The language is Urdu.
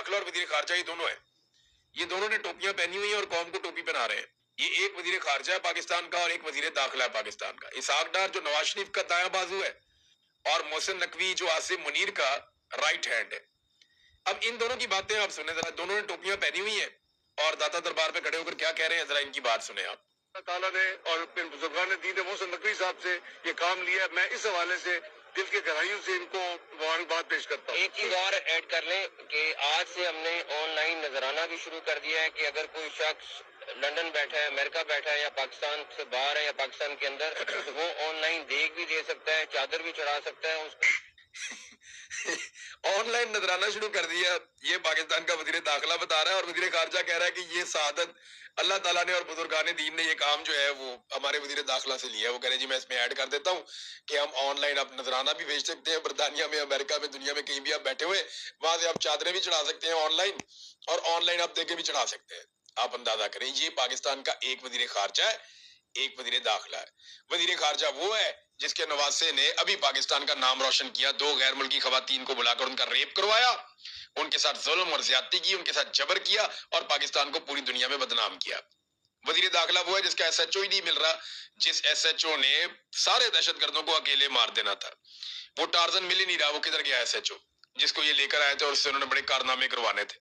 داخلہ اور وزیر خارجہ یہ دونوں ہیں، یہ دونوں نے ٹوپیاں پہنی ہوئی ہیں اور قوم کو ٹوپی پہنا رہے ہیں. یہ ایک وزیر خارجہ ہے پاکستان کا اور ایک وزیر داخلہ ہے پاکستان کا. اسحاق ڈار جو نواز شریف کا دایاں بازو ہے اور محسن نقوی جو عاصم منیر کا رائٹ ہینڈ ہے. اب ان دونوں کی باتیں آپ سنیں ذرا. دونوں نے ٹوپیاں پہنی ہوئی ہیں اور داتا دربار پہ کھڑے ہو کر کیا کہہ رہے ہیں، ذرا ان کی بات سنیں آپ. اللہ تعالیٰ نے اور پھر بزرگان دین محسن نقوی صاحب سے یہ کام لیا. میں اس حوالے سے دل کے گہرائیوں سے ان کو مبارکباد پیش کرتا ہوں. ایک چیز اور ایڈ کر لیں کہ آج سے ہم نے آن لائن نذرانہ بھی شروع کر دیا ہے کہ اگر کوئی شخص لندن بیٹھا ہے، امریکہ بیٹھا ہے یا پاکستان سے باہر ہے یا پاکستان کے اندر، تو وہ آن لائن دیکھ بھی دے سکتا ہے، چادر بھی چڑھا سکتا ہے اس کو. آن لائن نذرانہ شروع کر دیا، یہ پاکستان کا وزیر داخلہ بتا رہا ہے اور وزیر خارجہ کہہ رہا ہے کہ یہ سعادت اللہ تعالیٰ نے اور بزرگان دین نے یہ کام جو ہے وہ ہمارے وزیر داخلہ سے لیا ہے. وہ کہہ رہے جی میں اس میں ایڈ کر دیتا ہوں کہ ہم آن لائن اب نذرانہ بھی بھیج سکتے ہیں، برطانیہ میں، امریکہ میں، دنیا میں کہیں بھی آپ بیٹھے ہوئے وہاں سے آپ چادریں بھی چڑھا سکتے ہیں آن لائن، اور آن لائن آپ دیکھے بھی چڑھا سکتے ہیں. آپ اندازہ کریں یہ پاکستان کا ایک وزیر خارجہ ہے، ایک وزیر داخلہ ہے. وزیر خارجہ وہ ہے جس کے نواسے نے ابھی پاکستان کا نام روشن کیا، 2 غیر ملکی خواتین کو بلا کر ان کا ریپ کروایا، ان کے ساتھ ظلم اور زیادتی کی، ان کے ساتھ جبر کیا اور پاکستان کو پوری دنیا میں بدنام کیا. وزیر داخلہ وہ ہے جس کا ایس ایچ او ہی نہیں مل رہا، جس ایس ایچ او نے سارے دہشت گردوں کو اکیلے مار دینا تھا. وہ ٹارزن مل ہی نہیں رہا، وہ کدھر گیا ایس ایچ او جس کو یہ لے کر آئے تھے اور اس سے انہوں نے بڑے کارنامے کروانے تھے.